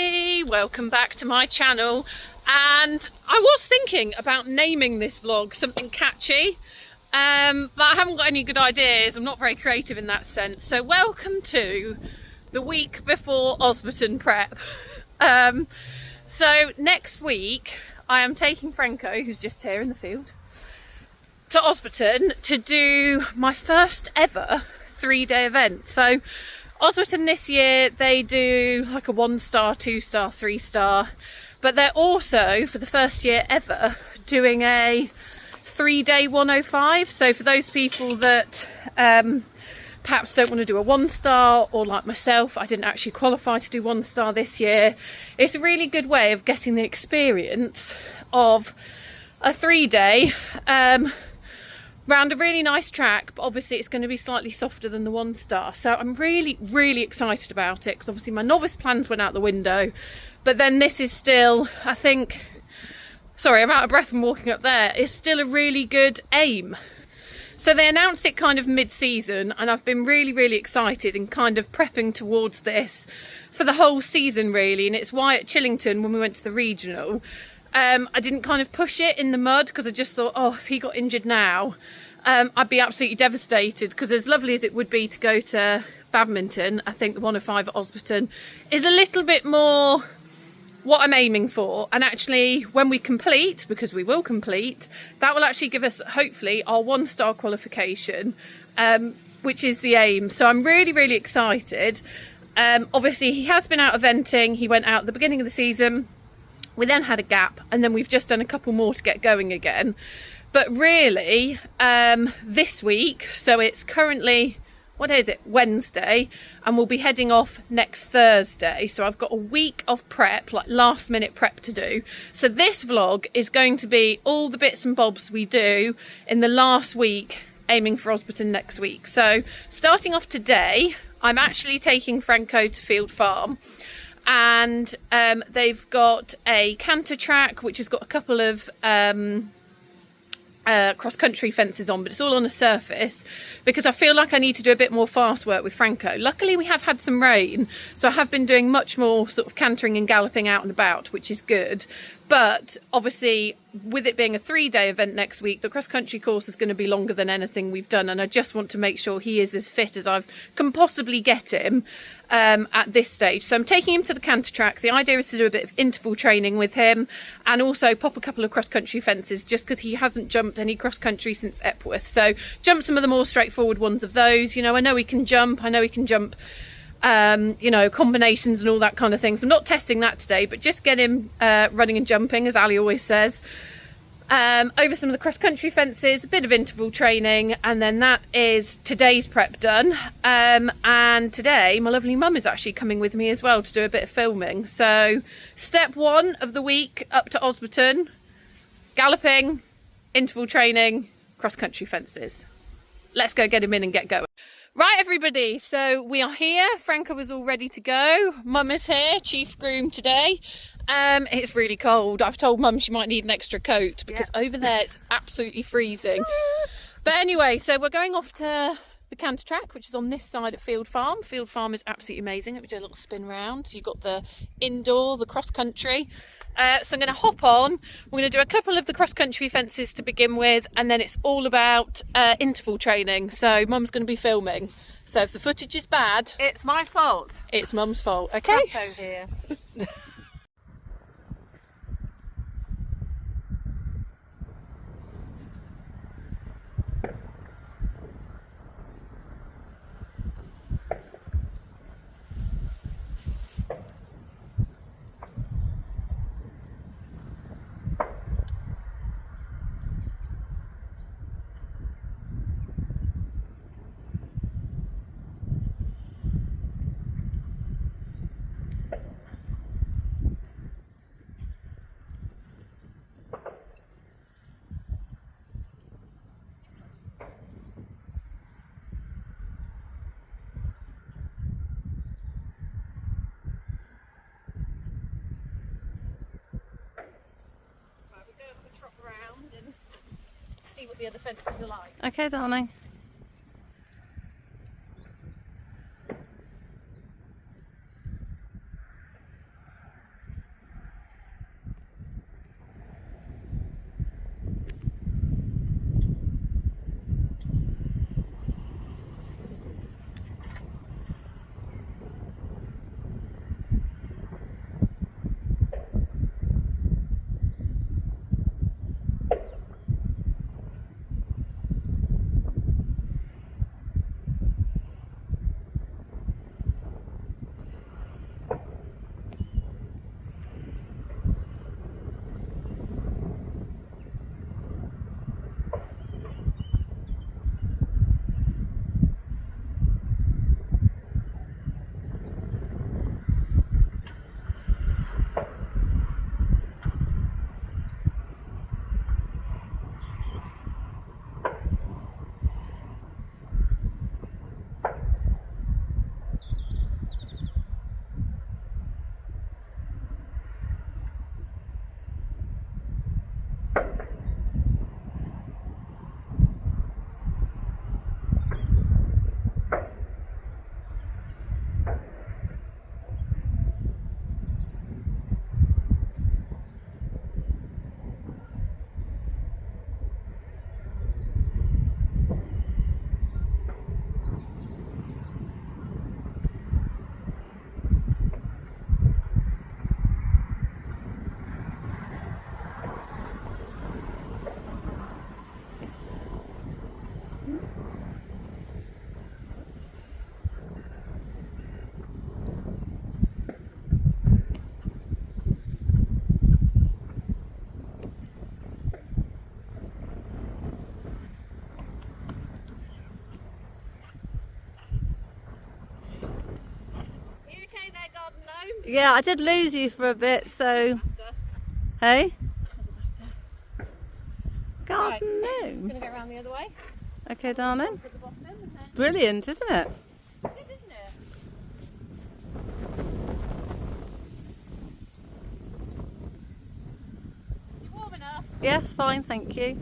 everybody, welcome back to my channel. And I was thinking about naming this vlog something catchy, but I haven't got any good ideas. I'm not very creative in that sense. So welcome to the week before Osberton prep. So next week I am taking Franco, who's just here in the field, to Osberton to do my first ever 3-day event. So Osberton this year, they do like a 1-star, 2-star, 3-star, but they're also, for the first year ever, doing a 3-day 105. So for those people that perhaps don't want to do a 1-star, or like myself, I didn't actually qualify to do 1-star this year, it's a really good way of getting the experience of a 3-day round a really nice track, but obviously it's going to be slightly softer than the 1-star. So I'm really excited about it, because obviously my novice plans went out the window, but then this is still, I think, sorry, I'm out of breath from walking up there, it's still a really good aim. So they announced it kind of mid-season, and I've been really excited and kind of prepping towards this for the whole season really. And it's why at Chillington, when we went to the regional, I didn't kind of push it in the mud, because I just thought, oh, if he got injured now, I'd be absolutely devastated, because as lovely as it would be to go to badminton, I think the 105 at Osberton is a little bit more what I'm aiming for. And actually, when we complete, because we will complete, that will actually give us hopefully our 1-star qualification, which is the aim. So I'm really excited. Obviously he has been out eventing. He went out at the beginning of the season. We then had a gap, and then we've just done a couple more to get going again. But really, this week, so it's currently, what is it, Wednesday, and we'll be heading off next Thursday. So I've got a week of prep, like last minute prep to do. So this vlog is going to be all the bits and bobs we do in the last week, aiming for Osberton next week. So starting off today, I'm actually taking Franco to Field Farm. And they've got a canter track which has got a couple of cross-country fences on, but it's all on a surface, because I feel like I need to do a bit more fast work with Franco. Luckily we have had some rain, so I have been doing much more sort of cantering and galloping out and about, which is good. But obviously, with it being a 3-day event next week, the cross-country course is going to be longer than anything we've done, and I just want to make sure he is as fit as I can possibly get him at this stage. So I'm taking him to the canter track. The idea is to do a bit of interval training with him, and also pop a couple of cross-country fences, just because he hasn't jumped any cross-country since Epworth. So jump some of the more straightforward ones of those. You know, I know he can jump, you know, combinations and all that kind of thing. So I'm not testing that today, but just get him running and jumping, as Ali always says, over some of the cross-country fences, a bit of interval training, and then that is today's prep done. And today my lovely mum is actually coming with me as well to do a bit of filming. So step 1 of the week up to Osberton: galloping, interval training, cross-country fences. Let's go get him in and get going. Right everybody, so we are here. Franco is all ready to go. Mum is here, chief groom today. It's really cold. I've told Mum she might need an extra coat, because over there it's absolutely freezing. But anyway, so we're going off to the canter track, which is on this side at Field Farm. Field Farm is absolutely amazing. Let me do a little spin round. So you've got the indoor, the cross country. So I'm going to hop on. We're going to do a couple of the cross country fences to begin with, and then it's all about interval training. So Mum's going to be filming. So if the footage is bad, it's my fault. It's Mum's fault. Okay. Franco here. What the other fences are like. Okay, darling. Yeah, I did lose you for a bit, so... Hey? Garden gnome. Gonna go around the other way. Okay, darling. At the bottom, and then... Brilliant, isn't it? Good, isn't it? You warm enough? Yes, fine, thank you.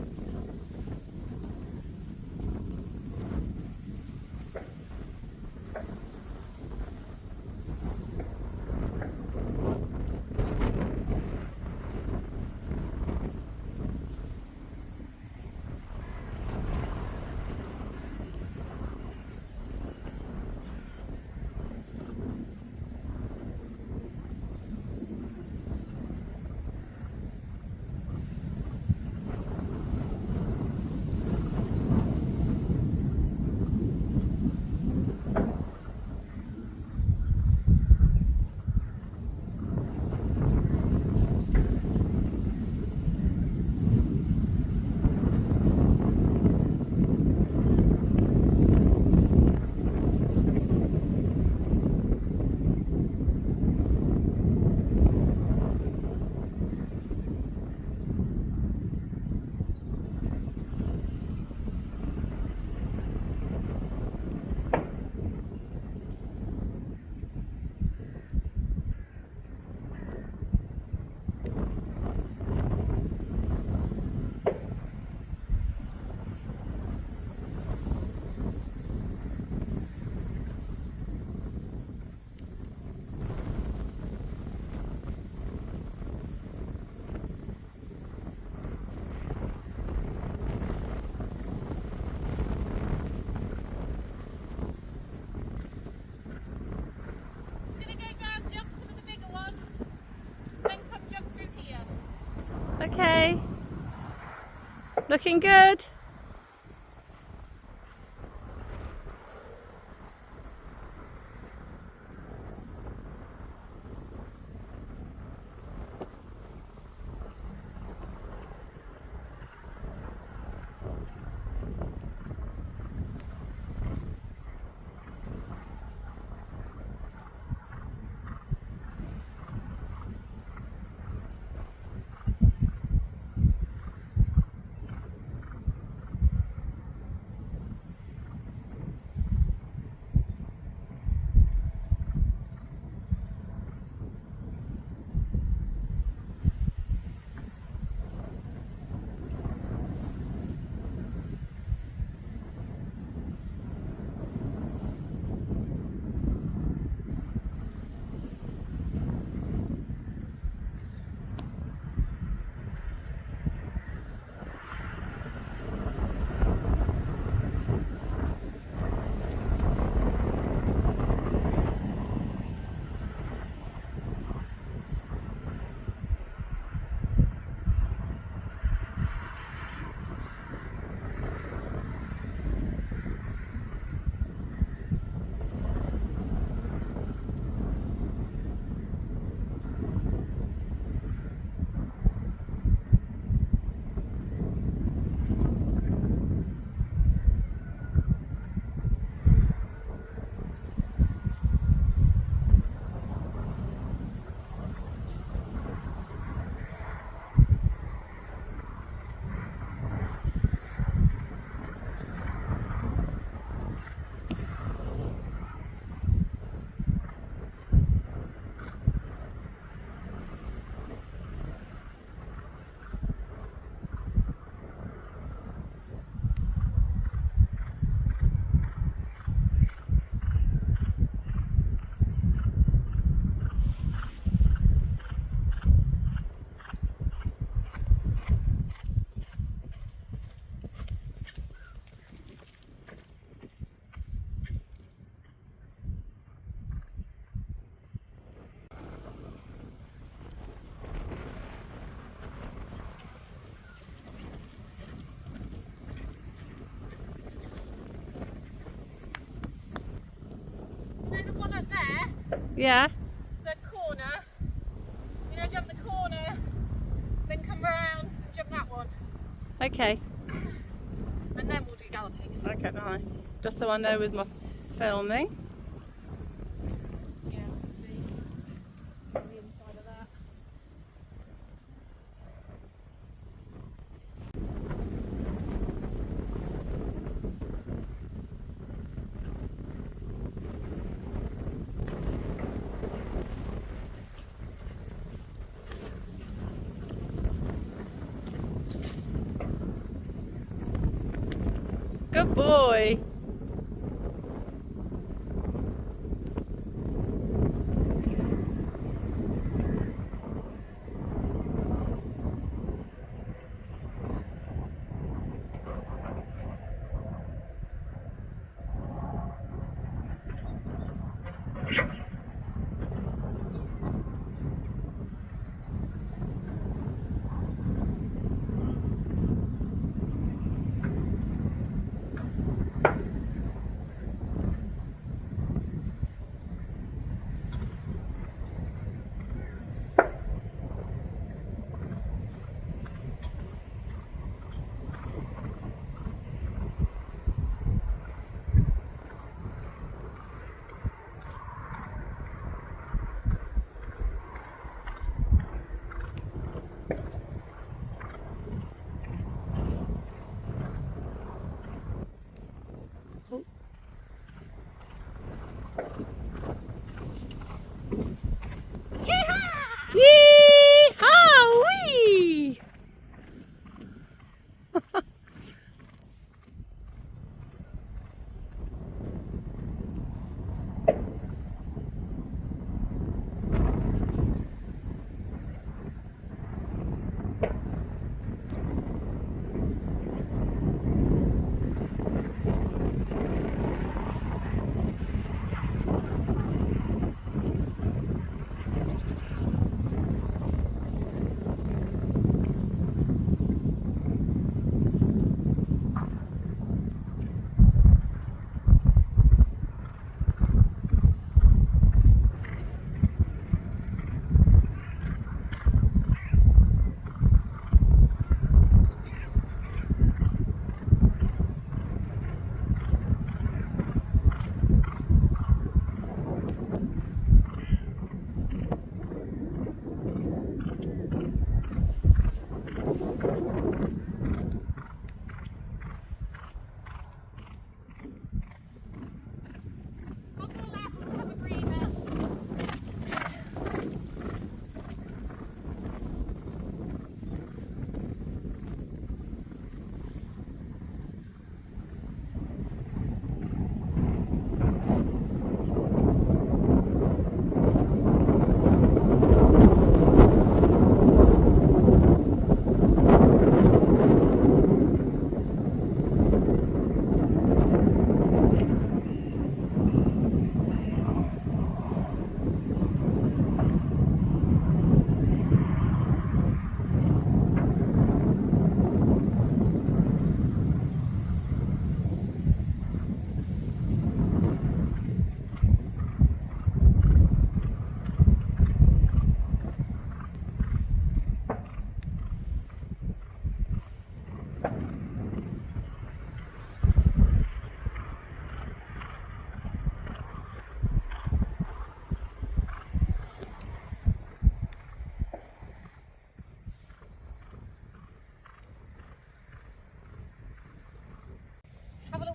Okay. Looking good. Yeah. The corner, you know, jump the corner, then come around and jump that one. Okay. And then we'll do galloping. Okay, nice. Just so I know with my filming. Yeah. Good boy. Yee-haw-wee!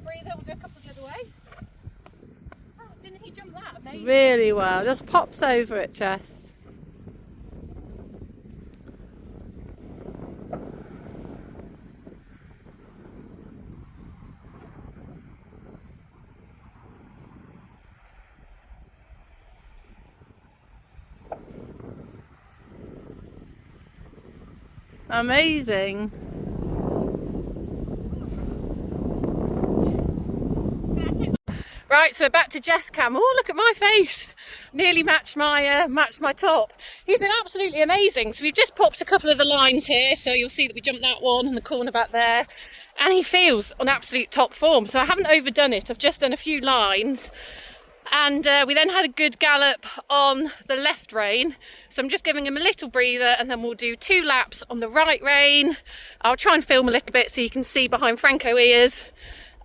Breather, we'll do a couple the other way. Oh, didn't he jump that? Amazing. Really well. Just pops over it, Jess. Amazing. Right, so we're back to Jess Cam. Oh, look at my face. Nearly matched my top. He's been absolutely amazing. So we've just popped a couple of the lines here. So you'll see that we jumped that one in the corner back there. And he feels on absolute top form. So I haven't overdone it. I've just done a few lines. And we then had a good gallop on the left rein. So I'm just giving him a little breather and then we'll do 2 laps on the right rein. I'll try and film a little bit so you can see behind Franco ears.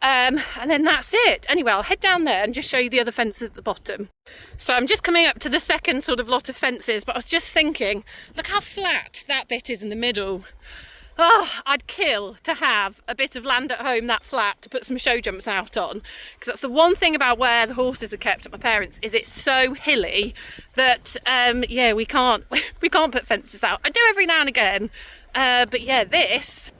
And then that's it. Anyway, I'll head down there and just show you the other fences at the bottom. So I'm just coming up to the second sort of lot of fences, but I was just thinking, look how flat that bit is in the middle. Oh, I'd kill to have a bit of land at home that flat to put some show jumps out on, because that's the one thing about where the horses are kept at my parents', is it's so hilly that yeah, we can't put fences out. I do every now and again, but yeah, this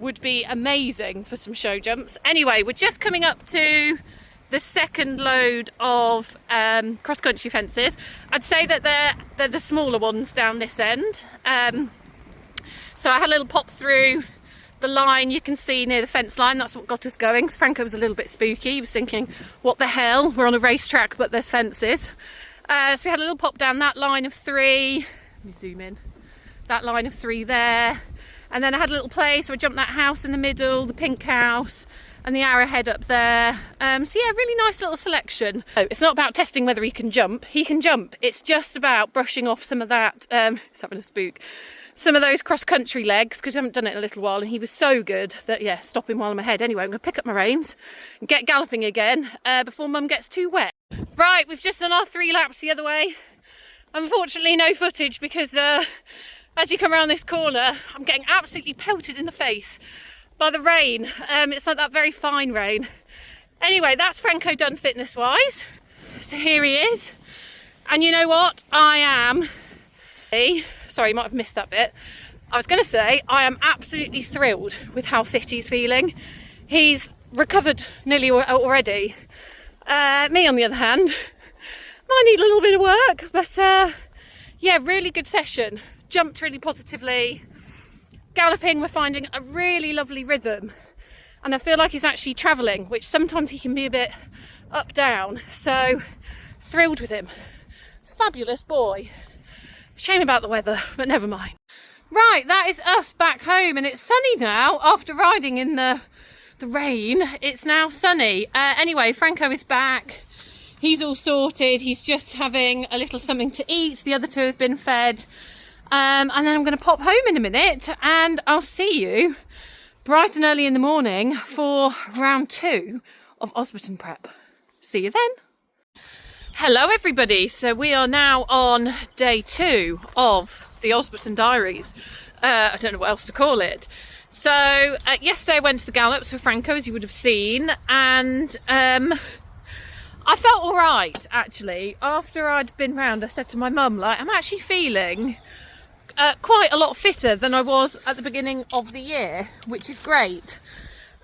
would be amazing for some show jumps. Anyway, we're just coming up to the second load of cross-country fences. I'd say that they're the smaller ones down this end. So I had a little pop through the line you can see near the fence line. That's what got us going. So Franco was a little bit spooky. He was thinking, what the hell? We're on a racetrack, but there's fences. So we had a little pop down that line of 3. Let me zoom in. That line of 3 there. And then I had a little play, so I jumped that house in the middle, the pink house, and the arrowhead up there. So yeah, really nice little selection. Oh, it's not about testing whether he can jump. He can jump. It's just about brushing off some of that, he's having a spook, some of those cross-country legs, because we haven't done it in a little while, and he was so good that, yeah, stop him while I'm ahead. Anyway, I'm going to pick up my reins and get galloping again before Mum gets too wet. Right, we've just done our 3 laps the other way. Unfortunately, no footage because as you come around this corner, I'm getting absolutely pelted in the face by the rain. It's like that very fine rain. Anyway, that's Franco done fitness-wise. So here he is. And you know what? Sorry, you might have missed that bit. I was going to say, I am absolutely thrilled with how fit he's feeling. He's recovered nearly already. Me, on the other hand, might need a little bit of work, but yeah, really good session. Jumped really positively. Galloping, we're finding a really lovely rhythm. And I feel like he's actually travelling, which sometimes he can be a bit up, down. So, thrilled with him. Fabulous boy. Shame about the weather, but never mind. Right, that is us back home, and it's sunny now after riding in the rain. It's now sunny. Anyway, Franco is back. He's all sorted. He's just having a little something to eat. The other 2 have been fed. And then I'm going to pop home in a minute, and I'll see you bright and early in the morning for round 2 of Osberton prep. See you then. Hello everybody, so we are now on day 2 of the Osberton Diaries. I don't know what else to call it. So yesterday I went to the Gallops with Franco, as you would have seen, and I felt all right actually. After I'd been round, I said to my mum, like, I'm actually feeling quite a lot fitter than I was at the beginning of the year, which is great.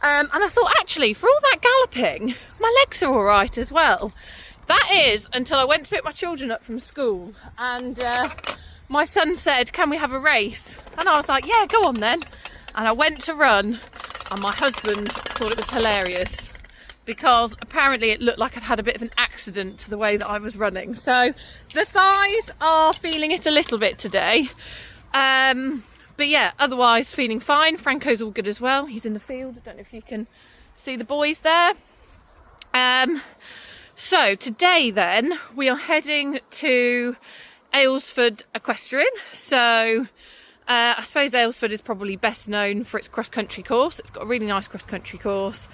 And I thought, actually, for all that galloping, my legs are all right as well. That is until I went to pick my children up from school, and my son said, can we have a race? And I was like, yeah, go on then. And I went to run, and my husband thought it was hilarious because apparently it looked like I'd had a bit of an accident to the way that I was running. So the thighs are feeling it a little bit today. But yeah, otherwise feeling fine. Franco's all good as well. He's in the field. I don't know if you can see the boys there. So today then we are heading to Aylesford Equestrian. So I suppose Aylesford is probably best known for its cross-country course. It's got a really nice cross-country course.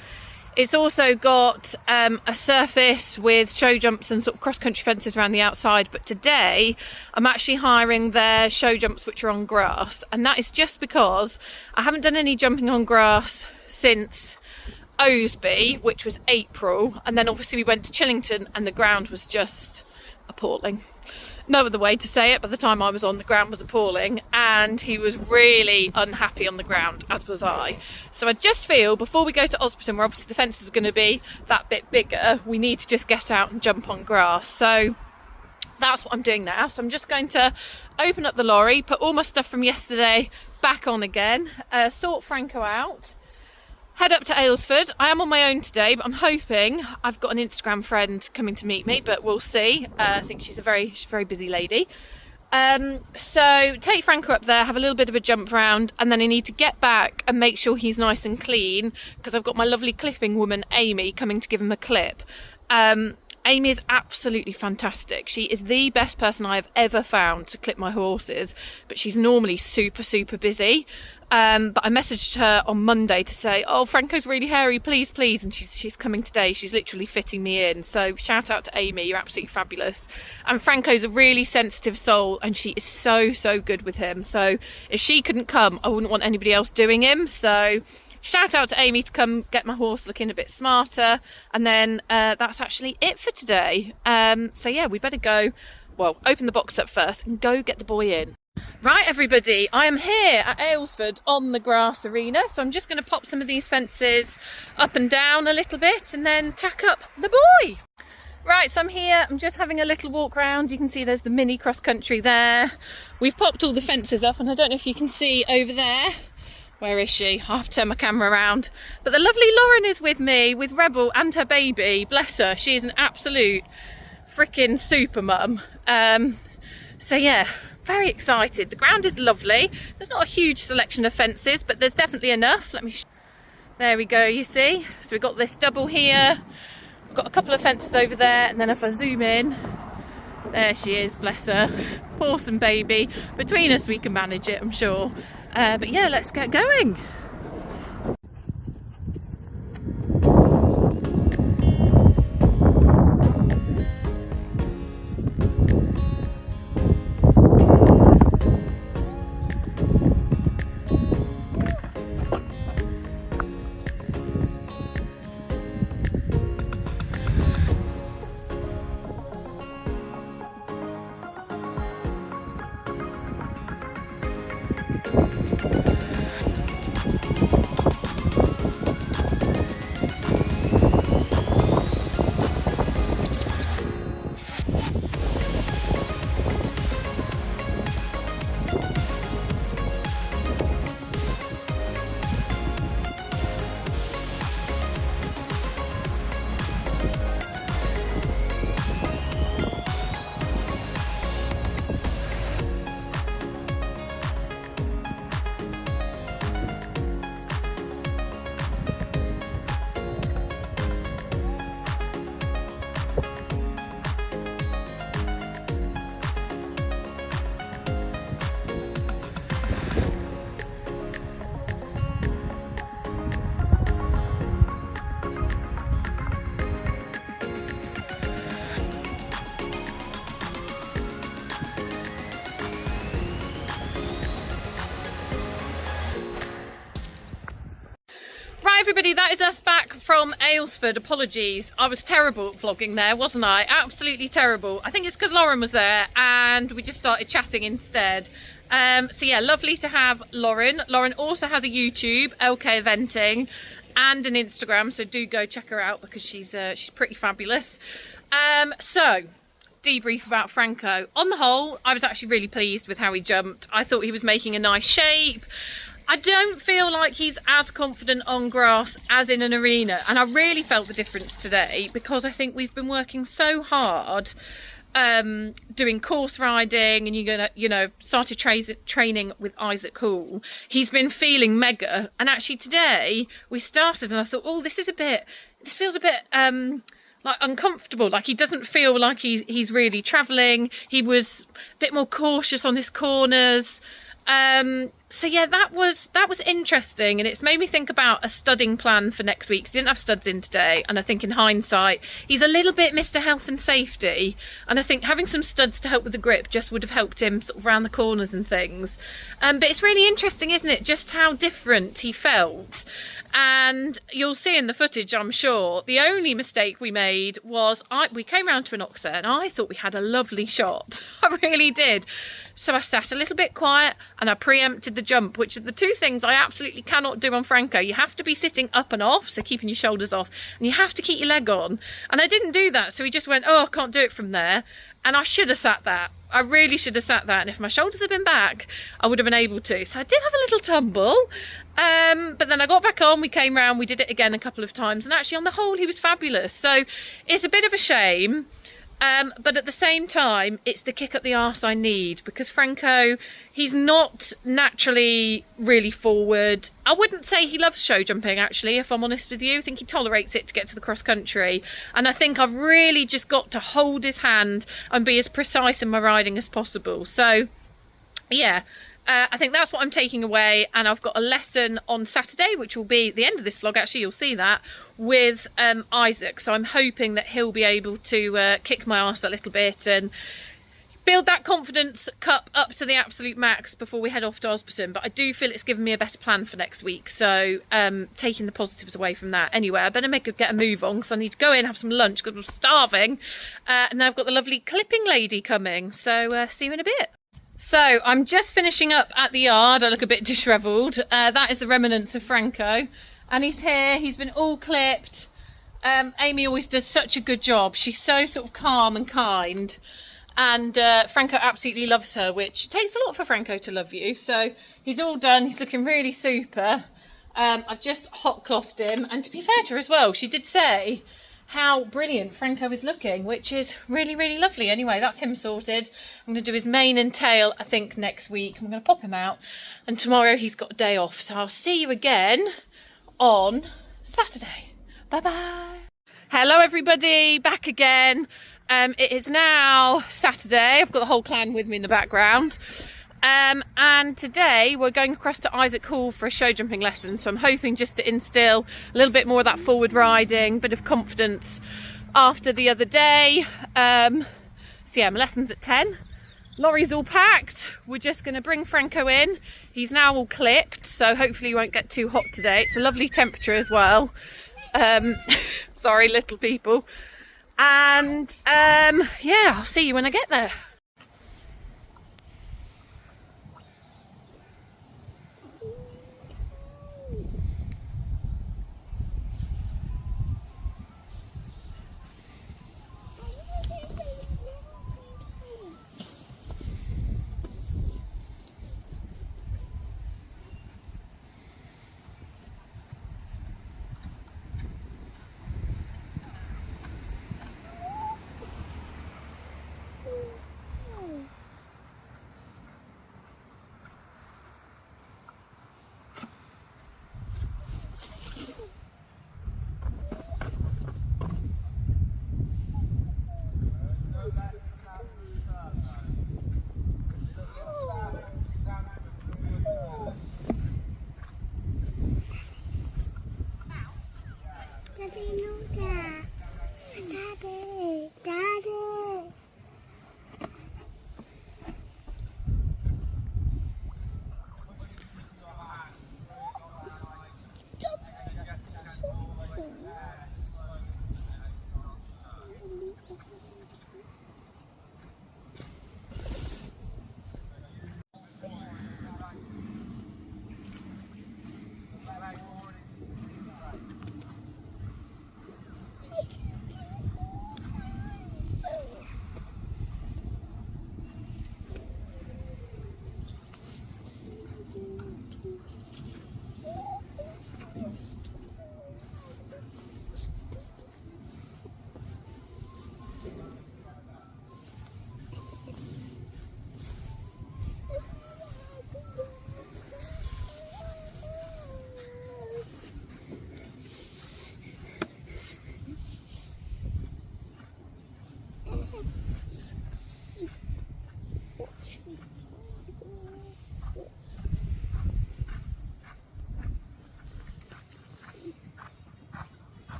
It's also got a surface with show jumps and sort of cross-country fences around the outside. But today I'm actually hiring their show jumps which are on grass. And that is just because I haven't done any jumping on grass since Osby, which was April, and then obviously we went to Chillington and the ground was just appalling. No other way to say it. By the time I was on, the ground was appalling, and he was really unhappy on the ground, as was I. So I just feel before we go to Osberton, where obviously the fence is going to be that bit bigger, we need to just get out and jump on grass. So that's what I'm doing now. So I'm just going to open up the lorry, put all my stuff from yesterday back on again, sort Franco out, head up to Aylesford. I am on my own today, but I'm hoping I've got an Instagram friend coming to meet me, but we'll see. I think she's a very busy lady. So take Franco up there, have a little bit of a jump round, and then I need to get back and make sure he's nice and clean because I've got my lovely clipping woman, Amy, coming to give him a clip. Amy is absolutely fantastic. She is the best person I have ever found to clip my horses, but she's normally super busy. But I messaged her on Monday to say, oh, Franco's really hairy, please, and she's coming today. She's literally fitting me in. So shout out to Amy, you're absolutely fabulous. And Franco's a really sensitive soul, and she is so good with him. So if she couldn't come, I wouldn't want anybody else doing him. So shout out to Amy to come get my horse looking a bit smarter. And then that's actually it for today. So yeah, we better go, well, open the box up first and go get the boy in. Right everybody, I am here at Aylesford on the grass arena, so I'm just going to pop some of these fences up and down a little bit and then tack up the buoy. Right, so I'm here, I'm just having a little walk round. You can see there's the mini cross country there. We've popped all the fences up and I don't know if you can see over there. Where is she? I'll have to turn my camera around. But the lovely Lauren is with me with Rebel and her baby. Bless her, she is an absolute freaking super mum. So yeah, very excited. The ground is lovely. There's not a huge selection of fences, but there's definitely enough. There we go, you see. So we've got this double here. We've got a couple of fences over there, and then if I zoom in, there she is, bless her. Awesome baby. Between us we can manage it, I'm sure. But yeah, let's get going. Right everybody, that is us back from Aylesford. Apologies, I was terrible at vlogging there, wasn't I? Absolutely terrible. I think it's because Lauren was there and we just started chatting instead. So yeah, lovely to have Lauren. Lauren also has a YouTube, LK Eventing, and an Instagram, so do go check her out because she's pretty fabulous. So debrief about Franco. On the whole, I was actually really pleased with how he jumped. I thought he was making a nice shape. I don't feel like he's as confident on grass as in an arena, and I really felt the difference today because I think we've been working so hard doing course riding, and started training with Isaac Hall. He's been feeling mega, and actually today we started and I thought, oh, this feels a bit like uncomfortable, like he doesn't feel like he's really travelling. He was a bit more cautious on his corners. So yeah, that was interesting, and it's made me think about a studding plan for next week. 'Cause he didn't have studs in today, and I think in hindsight he's a little bit Mr. Health and Safety, and I think having some studs to help with the grip just would have helped him sort of round the corners and things. But it's really interesting, isn't it, just how different he felt. And you'll see in the footage, I'm sure, the only mistake we made was we came round to an oxer and I thought we had a lovely shot. I really did. So I sat a little bit quiet and I preempted the jump, which are the two things I absolutely cannot do on Franco. You have to be sitting up and off, so keeping your shoulders off, and you have to keep your leg on. And I didn't do that, so he just went, oh, I can't do it from there. And I should have sat that. I really should have sat that. And if my shoulders had been back, I would have been able to. So I did have a little tumble. But then I got back on, we came round, we did it again a couple of times. And actually on the whole, he was fabulous. So it's a bit of a shame. But at the same time, it's the kick up the arse I need, because Franco, he's not naturally really forward. I wouldn't say he loves show jumping, actually, if I'm honest with you. I think he tolerates it to get to the cross country. And I think I've really just got to hold his hand and be as precise in my riding as possible. So, yeah. I think that's what I'm taking away, and I've got a lesson on Saturday, which will be the end of this vlog, actually, you'll see that, with Isaac. So I'm hoping that he'll be able to kick my arse a little bit and build that confidence cup up to the absolute max before we head off to Osberton. But I do feel it's given me a better plan for next week, so taking the positives away from that. Anyway, I better get a move on, because I need to go in, have some lunch, because I'm starving. And then I've got the lovely clipping lady coming, so see you in a bit. So I'm just finishing up at the yard. I look a bit dishevelled. That is the remnants of Franco, and he's here. He's been all clipped. Amy always does such a good job. She's so sort of calm and kind, and Franco absolutely loves her, which takes a lot for Franco to love you. So he's all done. He's looking really super. I've just hot clothed him, and to be fair to her as well, she did say how brilliant Franco is looking, which is really, really lovely. Anyway, that's him sorted. I'm going to do his mane and tail, I think, next week. I'm going to pop him out, and tomorrow he's got a day off. So I'll see you again on Saturday. Bye-bye. Hello, everybody. Back again. It is now Saturday. I've got the whole clan with me in the background. And today we're going across to Isaac Hall for a show jumping lesson. So I'm hoping just to instill a little bit more of that forward riding, bit of confidence after the other day. So yeah, my lesson's at 10. Lorry's all packed. We're just going to bring Franco in. He's now all clipped, so hopefully he won't get too hot today. It's a lovely temperature as well. Sorry, little people. And yeah, I'll see you when I get there.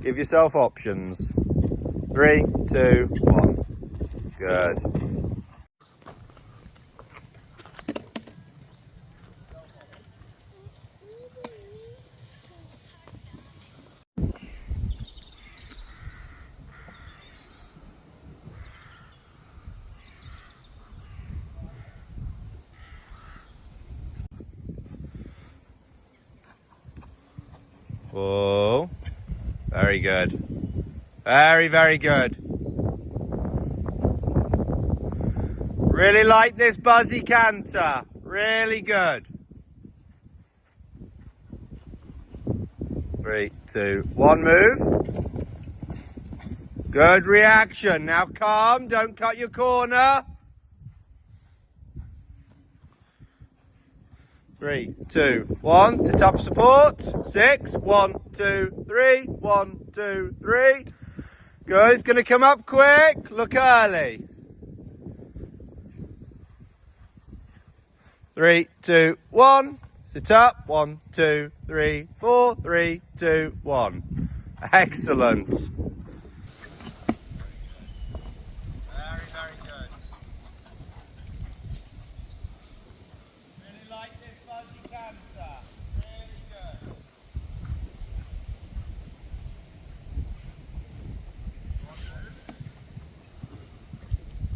Give yourself options. 3, 2, 1. Good. Whoa. Very good. Very, very good. Really like this buzzy canter. Really good. 3, 2, 1, move. Good reaction. Now calm, don't cut your corner. 3, 2, 1, sit up support. 6, 1, 2, 3, 1, 2, 3. Good, it's gonna come up quick. Look early. 3, 2, 1. Sit up. 1, 2, 3, 4. 3, 2, 1. Excellent. Very, very good. Really like this fuzzy canter. Really good.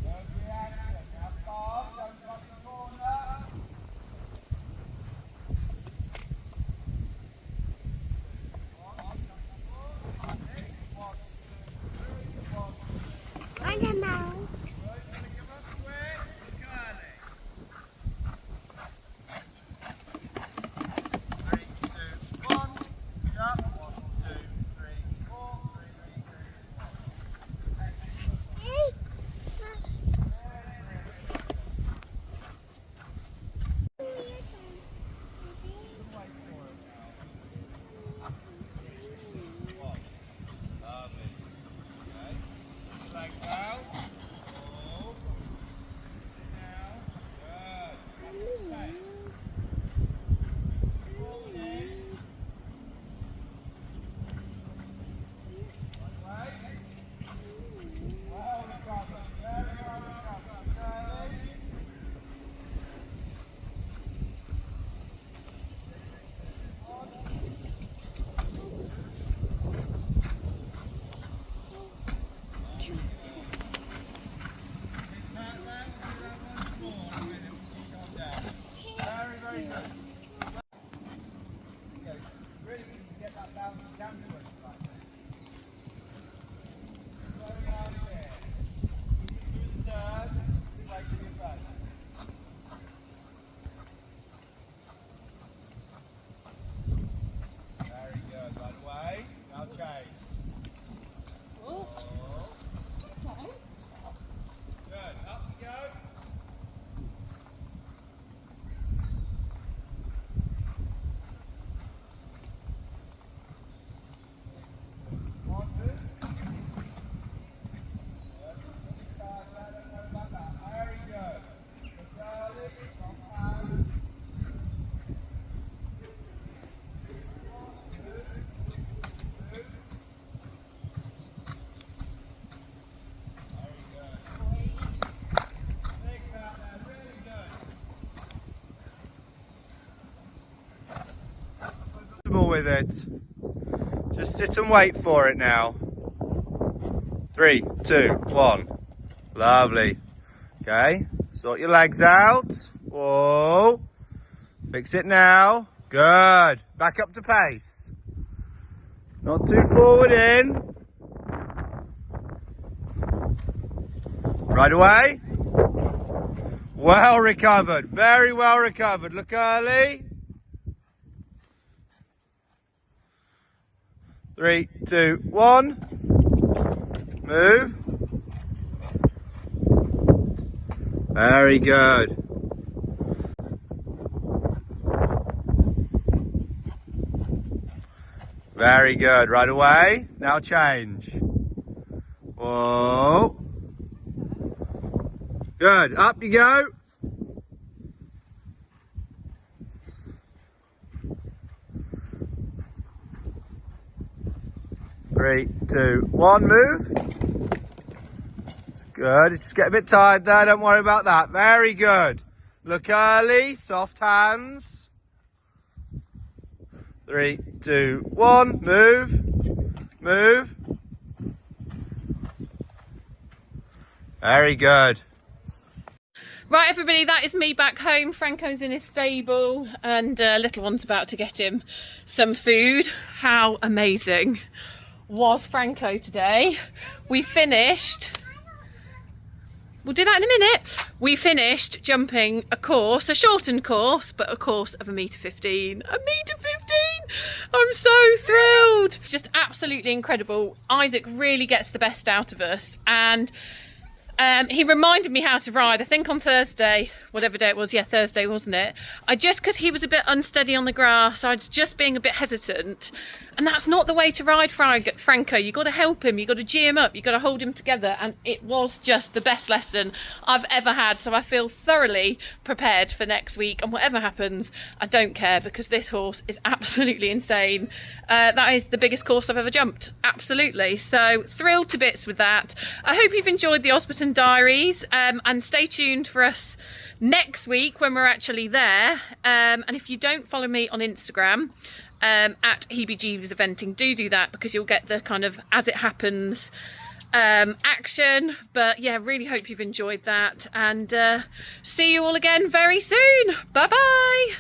Good reaction. Now calm. Don't cut the corner. I don't know. With it. Just sit and wait for it now. 3, 2, 1. Lovely. Okay, sort your legs out. Whoa. Fix it now. Good. Back up to pace. Not too forward in. Right away. Well recovered. Very well recovered. Look early. 3, 2, 1. Move. Very good. Very good. Right away. Now change. Whoa. Good. Up you go. 3, 2, 1, move. Good. It's just get a bit tired there. Don't worry about that. Very good. Look early. Soft hands. 3, 2, 1. Move. Move. Very good. Right, everybody, that is me back home. Franco's in his stable and little one's about to get him some food. How amazing was Franco today? We finished... We'll do that in a minute. We finished jumping a course, a shortened course, but a course of 1.15 m. 1.15 m! I'm so thrilled. Just absolutely incredible. Isaac really gets the best out of us, and he reminded me how to ride, I think on Thursday, whatever day it was, yeah, Thursday, wasn't it? Because he was a bit unsteady on the grass, I was just being a bit hesitant. And that's not the way to ride Franco. You've got to help him, you've got to gee him up, you've got to hold him together. And it was just the best lesson I've ever had. So I feel thoroughly prepared for next week. And whatever happens, I don't care, because this horse is absolutely insane. That is the biggest course I've ever jumped, absolutely. So thrilled to bits with that. I hope you've enjoyed the Osberton Diaries, and stay tuned for us next week when we're actually there. And if you don't follow me on Instagram, at heebie-jeebies eventing, do that, because you'll get the kind of as it happens action. But yeah, really hope you've enjoyed that, and see you all again very soon. Bye bye.